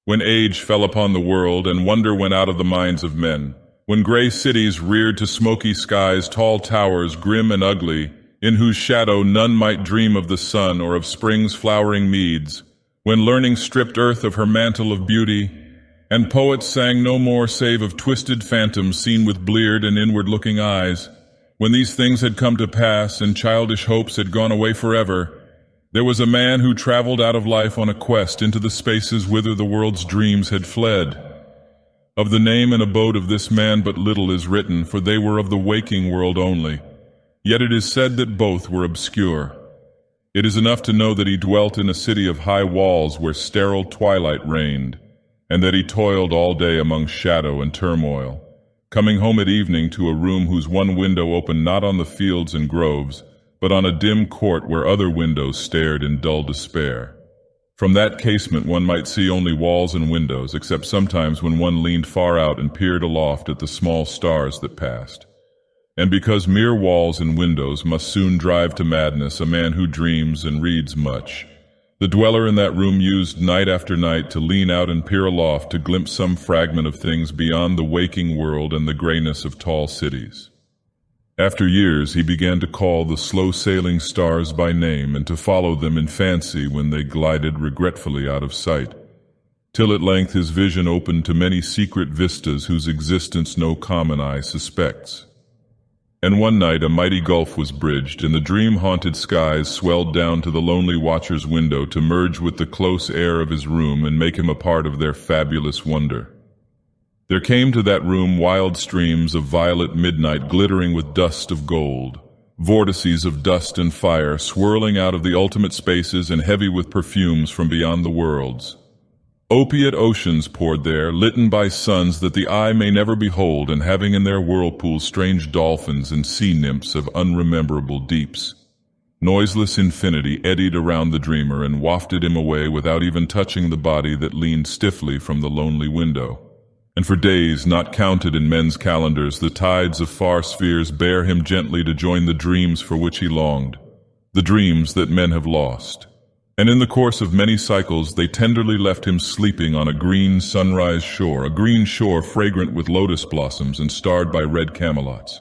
when age fell upon the world and wonder went out of the minds of men, when gray cities reared to smoky skies tall towers grim and ugly, in whose shadow none might dream of the sun or of spring's flowering meads, when learning stripped earth of her mantle of beauty, and poets sang no more save of twisted phantoms seen with bleared and inward-looking eyes, when these things had come to pass and childish hopes had gone away forever, there was a man who traveled out of life on a quest into the spaces whither the world's dreams had fled. Of the name and abode of this man but little is written, for they were of the waking world only. Yet it is said that both were obscure. It is enough to know that he dwelt in a city of high walls where sterile twilight reigned, and that he toiled all day among shadow and turmoil, coming home at evening to a room whose one window opened not on the fields and groves, but on a dim court where other windows stared in dull despair. From that casement one might see only walls and windows, except sometimes when one leaned far out and peered aloft at the small stars that passed. And because mere walls and windows must soon drive to madness a man who dreams and reads much, the dweller in that room used night after night to lean out and peer aloft to glimpse some fragment of things beyond the waking world and the grayness of tall cities. After years he began to call the slow-sailing stars by name and to follow them in fancy when they glided regretfully out of sight, till at length his vision opened to many secret vistas whose existence no common eye suspects. And one night a mighty gulf was bridged, and the dream-haunted skies swelled down to the lonely watcher's window to merge with the close air of his room and make him a part of their fabulous wonder. There came to that room wild streams of violet midnight glittering with dust of gold, vortices of dust and fire swirling out of the ultimate spaces and heavy with perfumes from beyond the worlds. Opiate oceans poured there, litten by suns that the eye may never behold, and having in their whirlpools strange dolphins and sea nymphs of unrememberable deeps. Noiseless infinity eddied around the dreamer and wafted him away without even touching the body that leaned stiffly from the lonely window. And for days, not counted in men's calendars, the tides of far spheres bear him gently to join the dreams for which he longed, the dreams that men have lost. And in the course of many cycles they tenderly left him sleeping on a green sunrise shore, a green shore fragrant with lotus blossoms and starred by red camelots.